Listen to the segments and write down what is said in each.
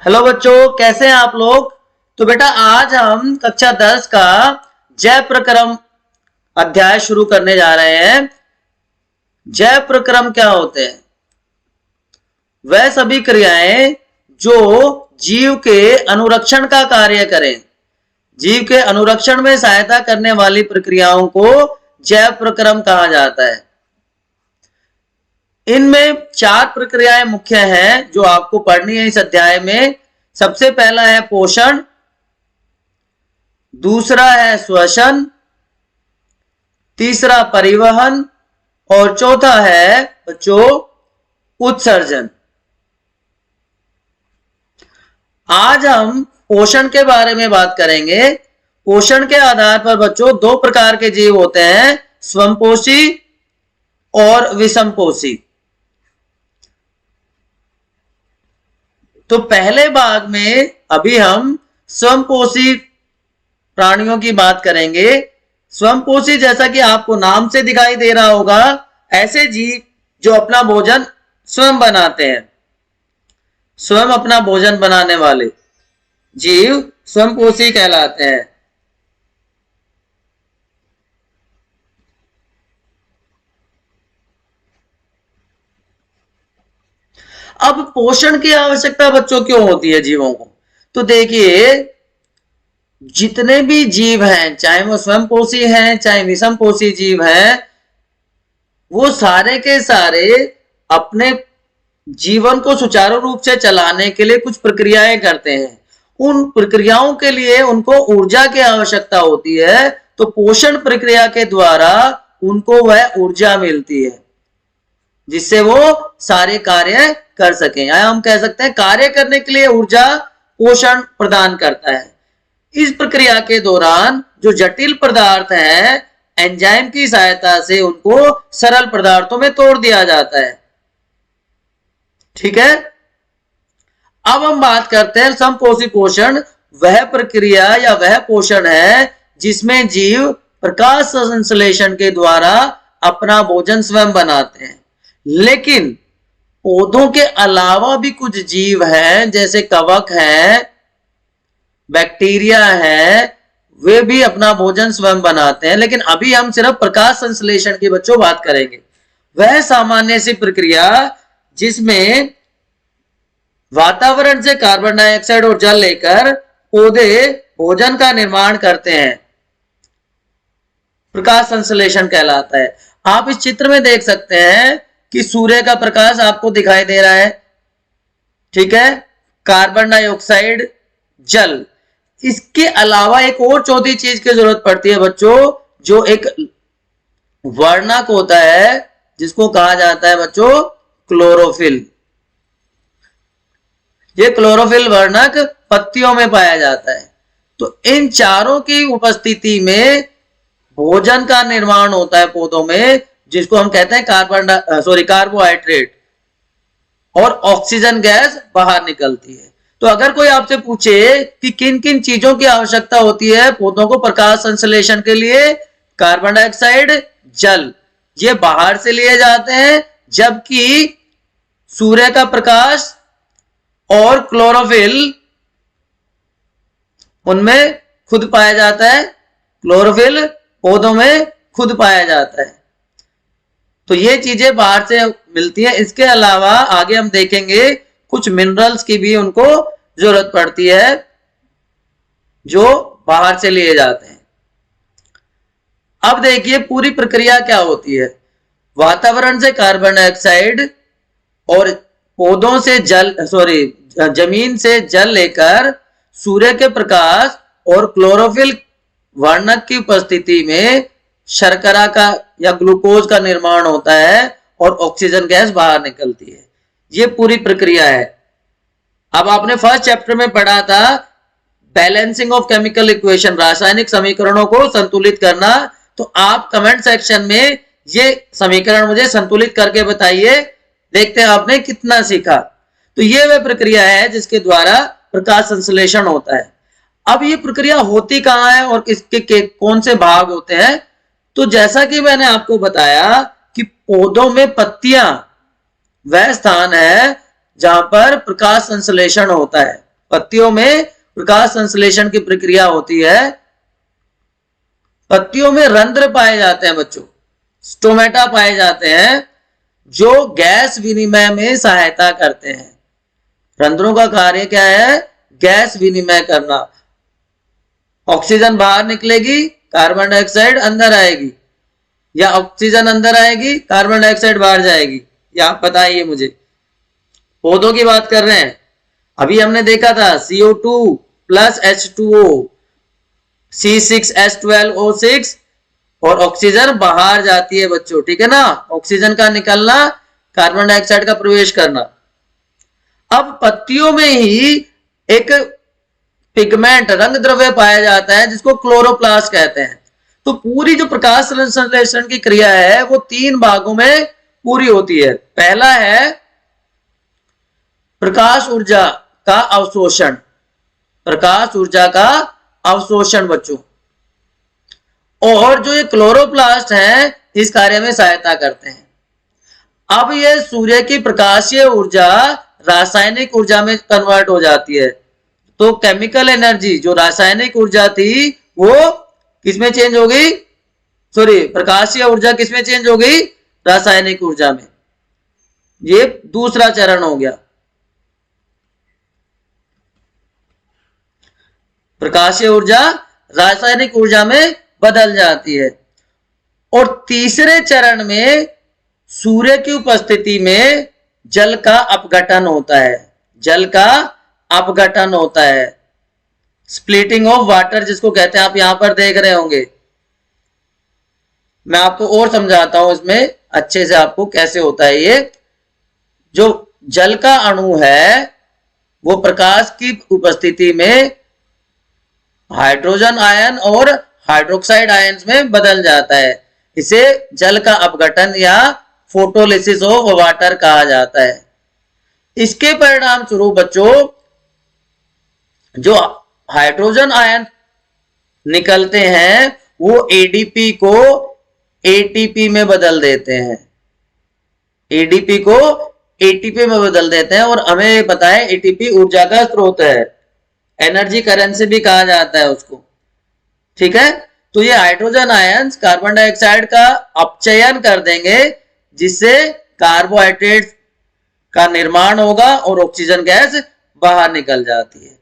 Hello बच्चों, कैसे हैं आप लोग। तो बेटा आज हम कक्षा 10 का जय प्रक्रम अध्याय शुरू करने जा रहे हैं। जय प्रक्रम क्या होते हैं? वह सभी क्रियाएं जो जीव के अनुरक्षण का कार्य करें। जीव के अनुरक्षण में सहायता करने वाली प्रक्रियाओं को जय प्रक्रम कहा जाता है। इनमें 4 प्रक्रियाएं मुख्य हैं जो आपको पढ़नी है इस अध्याय में। सबसे पहला है पोषण, दूसरा है श्वसन, तीसरा परिवहन और चौथा है बच्चों उत्सर्जन। आज हम पोषण के बारे में बात करेंगे। पोषण के आधार पर बच्चों 2 प्रकार के जीव होते हैं, स्वयंपोषी और विषमपोषी। तो पहले भाग में अभी हम स्वयंपोषी प्राणियों की बात करेंगे। स्वयंपोषी जैसा कि आपको नाम से दिखाई दे रहा होगा, ऐसे जीव जो अपना भोजन स्वयं बनाते हैं। स्वयं अपना भोजन बनाने वाले जीव स्वयंपोषी कहलाते हैं। अब पोषण की आवश्यकता बच्चों क्यों होती है जीवों को? तो देखिए, जितने भी जीव हैं, चाहे वो स्वयंपोषी हैं चाहे विषमपोषी जीव हैं, वो सारे के सारे अपने जीवन को सुचारू रूप से चलाने के लिए कुछ प्रक्रियाएं करते हैं। उन प्रक्रियाओं के लिए उनको ऊर्जा की आवश्यकता होती है। तो पोषण प्रक्रिया के द्वारा उनको वह ऊर्जा मिलती है जिससे वो सारे कार्य कर सकें, या हम कह सकते हैं कार्य करने के लिए ऊर्जा पोषण प्रदान करता है। इस प्रक्रिया के दौरान जो जटिल पदार्थ हैं, एंजाइम की सहायता से उनको सरल पदार्थों में तोड़ दिया जाता है। ठीक है, अब हम बात करते हैं समपोषी पोषण। वह प्रक्रिया या वह पोषण है जिसमें जीव प्रकाश संश्लेषण के द्वारा अपना भोजन स्वयं बनाते हैं। लेकिन पौधों के अलावा भी कुछ जीव हैं, जैसे कवक है, बैक्टीरिया है, वे भी अपना भोजन स्वयं बनाते हैं। लेकिन अभी हम सिर्फ प्रकाश संश्लेषण की बच्चों बात करेंगे। वह सामान्य सी प्रक्रिया जिसमें वातावरण से कार्बन डाइऑक्साइड और जल लेकर पौधे भोजन का निर्माण करते हैं, प्रकाश संश्लेषण कहलाता है। आप इस चित्र में देख सकते हैं कि सूर्य का प्रकाश आपको दिखाई दे रहा है। ठीक है, कार्बन डाइऑक्साइड, जल। इसके अलावा एक और चौथी चीज की जरूरत पड़ती है बच्चों, जो एक वर्णक होता है जिसको कहा जाता है बच्चों क्लोरोफिल। ये क्लोरोफिल वर्णक पत्तियों में पाया जाता है। तो इन चारों की उपस्थिति में भोजन का निर्माण होता है पौधों में, जिसको हम कहते हैं कार्बोहाइड्रेट, और ऑक्सीजन गैस बाहर निकलती है। तो अगर कोई आपसे पूछे कि किन किन चीजों की आवश्यकता होती है पौधों को प्रकाश संश्लेषण के लिए, कार्बन डाइऑक्साइड, जल, ये बाहर से लिए जाते हैं, जबकि सूर्य का प्रकाश और क्लोरोफिल उनमें खुद पाया जाता है। क्लोरोफिल पौधों में खुद पाया जाता है। तो ये चीजें बाहर से मिलती है। इसके अलावा आगे हम देखेंगे कुछ मिनरल्स की भी उनको जरूरत पड़ती है जो बाहर से लिए जाते हैं। अब देखिए पूरी प्रक्रिया क्या होती है। वातावरण से कार्बन डाइऑक्साइड और पौधों से जमीन से जल लेकर सूर्य के प्रकाश और क्लोरोफिल वर्णक की उपस्थिति में शर्करा का या ग्लूकोज का निर्माण होता है और ऑक्सीजन गैस बाहर निकलती है। ये पूरी प्रक्रिया है। अब आपने फर्स्ट चैप्टर में पढ़ा था बैलेंसिंग ऑफ केमिकल इक्वेशन, रासायनिक समीकरणों को संतुलित करना। तो आप कमेंट सेक्शन में ये समीकरण मुझे संतुलित करके बताइए, देखते हैं आपने कितना सीखा। तो ये वह प्रक्रिया है जिसके द्वारा प्रकाश संश्लेषण होता है। अब ये प्रक्रिया होती कहां है और किसके कौन से भाग होते हैं? तो जैसा कि मैंने आपको बताया कि पौधों में पत्तियां वह स्थान है जहां पर प्रकाश संश्लेषण होता है। पत्तियों में प्रकाश संश्लेषण की प्रक्रिया होती है। पत्तियों में रंध्र पाए जाते हैं बच्चों, स्टोमेटा पाए जाते हैं, जो गैस विनिमय में सहायता करते हैं। रंध्रों का कार्य क्या है? गैस विनिमय करना। ऑक्सीजन बाहर निकलेगी, कार्बन डाइऑक्साइड अंदर आएगी, या ऑक्सीजन अंदर आएगी, कार्बन डाइऑक्साइड बाहर जाएगी, या आप बताइए मुझे। पौधों की बात कर रहे हैं। अभी हमने देखा था CO2 प्लस H2O, C6H12O6, और ऑक्सीजन बाहर जाती है बच्चों, ठीक है ना। ऑक्सीजन का निकलना, कार्बन डाइऑक्साइड का प्रवेश करना। अब पत्तियों में ही एक पिगमेंट, रंग द्रव्य पाया जाता है जिसको क्लोरोप्लास्ट कहते हैं। तो पूरी जो प्रकाश संश्लेषण की क्रिया है वो 3 भागों में पूरी होती है। पहला है प्रकाश ऊर्जा का अवशोषण, प्रकाश ऊर्जा का अवशोषण बच्चों। और जो ये क्लोरोप्लास्ट है इस कार्य में सहायता करते हैं। अब ये सूर्य की प्रकाशीय ऊर्जा रासायनिक ऊर्जा में कन्वर्ट हो जाती है। तो केमिकल एनर्जी जो रासायनिक ऊर्जा थी वो किसमें चेंज हो गई? सॉरी, प्रकाशीय ऊर्जा किसमें चेंज हो गई? रासायनिक ऊर्जा में। ये दूसरा चरण हो गया। प्रकाशीय ऊर्जा रासायनिक ऊर्जा में बदल जाती है। और तीसरे चरण में सूर्य की उपस्थिति में जल का अपघटन होता है, जल का अपघटन होता है, स्प्लिटिंग ऑफ वाटर जिसको कहते हैं। आप यहां पर देख रहे होंगे, मैं आपको और समझाता हूं इसमें अच्छे से आपको कैसे होता है। ये जो जल का अणु है वो प्रकाश की उपस्थिति में हाइड्रोजन आयन और हाइड्रोक्साइड आयन्स में बदल जाता है। इसे जल का अपघटन या फोटोलिसिस ऑफ वाटर कहा जाता है। इसके परिणाम स्वरूप बच्चों जो हाइड्रोजन आयन निकलते हैं वो एडीपी को एटीपी में बदल देते हैं, एडीपी को एटीपी में बदल देते हैं। और हमें पता है एटीपी ऊर्जा का स्रोत है, एनर्जी करेंसी भी कहा जाता है उसको, ठीक है। तो ये हाइड्रोजन आयंस कार्बन डाइऑक्साइड का अपचयन कर देंगे जिससे कार्बोहाइड्रेट का निर्माण होगा और ऑक्सीजन गैस बाहर निकल जाती है।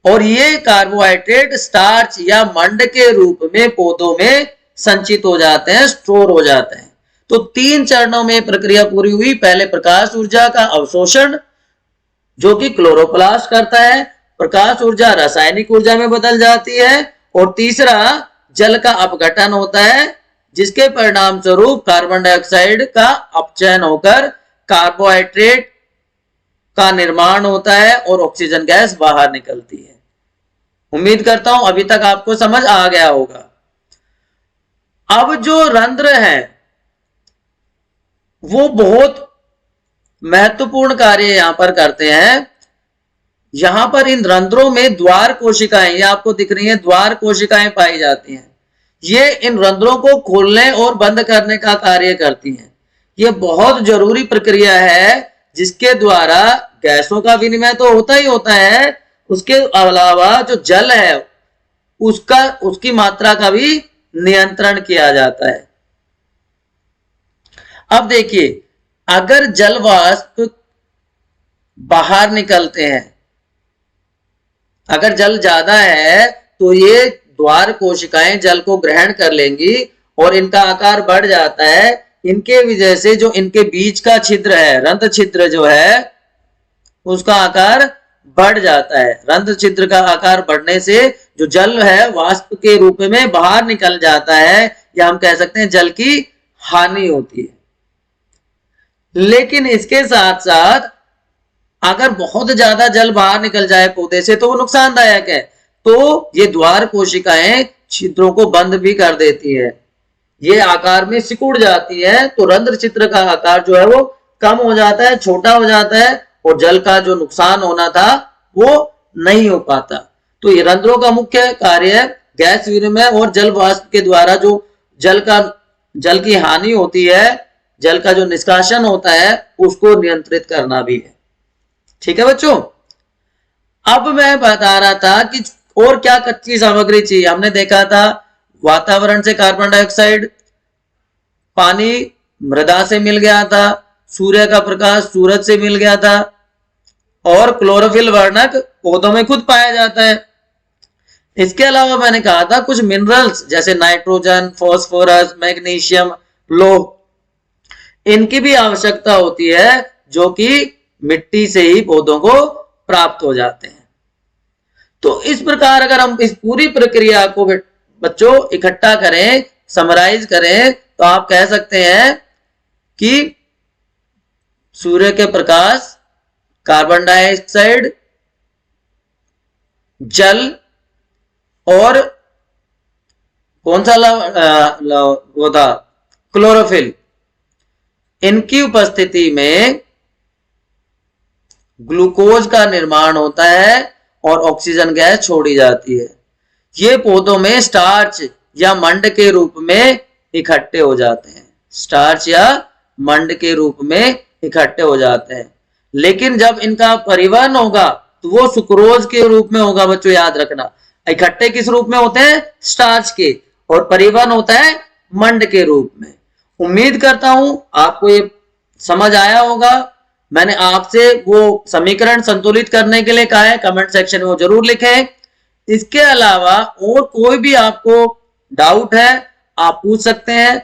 और ये कार्बोहाइड्रेट स्टार्च या मंड के रूप में पौधों में संचित हो जाते हैं, स्टोर हो जाते हैं। तो 3 चरणों में प्रक्रिया पूरी हुई। पहले प्रकाश ऊर्जा का अवशोषण जो कि क्लोरोप्लास्ट करता है, प्रकाश ऊर्जा रासायनिक ऊर्जा में बदल जाती है, और तीसरा जल का अपघटन होता है जिसके परिणाम स्वरूप कार्बन डाइऑक्साइड का अपचयन होकर कार्बोहाइड्रेट का निर्माण होता है और ऑक्सीजन गैस बाहर निकलती है। उम्मीद करता हूं अभी तक आपको समझ आ गया होगा। अब जो रंध्र है वो बहुत महत्वपूर्ण कार्य यहां पर करते हैं। यहां पर इन रंध्रों में द्वार कोशिकाएं, ये आपको दिख रही हैं, द्वार कोशिकाएं पाई जाती हैं। ये इन रंध्रों को खोलने और बंद करने का कार्य करती हैं। ये बहुत जरूरी प्रक्रिया है जिसके द्वारा गैसों का विनिमय तो होता ही होता है, उसके अलावा जो जल है उसकी मात्रा का भी नियंत्रण किया जाता है। अब देखिए, अगर जल वाष्प बाहर निकलते हैं, अगर जल ज्यादा है तो ये द्वार कोशिकाएं जल को ग्रहण कर लेंगी और इनका आकार बढ़ जाता है। इनके वजह से जो इनके बीच का छिद्र है, रंध्र छिद्र जो है, उसका आकार बढ़ जाता है। रंध्र छिद्र का आकार बढ़ने से जो जल है वाष्प के रूप में बाहर निकल जाता है, या हम कह सकते हैं जल की हानि होती है। लेकिन इसके साथ साथ अगर बहुत ज्यादा जल बाहर निकल जाए पौधे से तो वो नुकसानदायक है। तो ये द्वार कोशिकाएं छिद्रों को बंद भी कर देती है, ये आकार में सिकुड़ जाती है। तो रंध्र छिद्र का आकार जो है वो कम हो जाता है, छोटा हो जाता है, और जल का जो नुकसान होना था वो नहीं हो पाता। तो ये रंध्रों का मुख्य कार्य है गैस विनिमय और जल वाष्प के द्वारा जो जल की हानि होती है, जल का जो निष्कासन होता है, उसको नियंत्रित करना भी है। ठीक है बच्चों। अब मैं बता रहा था कि और क्या कच्ची सामग्री चाहिए। हमने देखा था वातावरण से कार्बन डाइऑक्साइड, पानी मृदा से मिल गया था, सूर्य का प्रकाश सूरज से मिल गया था, और क्लोरोफिल वर्णक पौधों में खुद पाया जाता है। इसके अलावा मैंने कहा था कुछ मिनरल्स जैसे नाइट्रोजन, फास्फोरस, मैग्नीशियम, लोह, इनकी भी आवश्यकता होती है जो कि मिट्टी से ही पौधों को प्राप्त हो जाते हैं। तो इस प्रकार अगर हम इस पूरी प्रक्रिया को बच्चों इकट्ठा करें, समराइज करें, तो आप कह सकते हैं कि सूर्य के प्रकाश, कार्बन डाइऑक्साइड, जल और कौन सा वो था क्लोरोफिल, इनकी उपस्थिति में ग्लूकोज का निर्माण होता है और ऑक्सीजन गैस छोड़ी जाती है। ये पौधों में स्टार्च या मंड के रूप में इकट्ठे हो जाते हैं, स्टार्च या मंड के रूप में इकट्ठे हो जाते हैं। लेकिन जब इनका परिवहन होगा तो वो सुक्रोज के रूप में होगा। बच्चों याद रखना, इकट्ठे किस रूप में होते हैं? स्टार्च के, और परिवहन होता है मंड के रूप में। उम्मीद करता हूं आपको ये समझ आया होगा। मैंने आपसे वो समीकरण संतुलित करने के लिए कहा है, कमेंट सेक्शन में वो जरूर लिखें। इसके अलावा और कोई भी आपको डाउट है आप पूछ सकते हैं।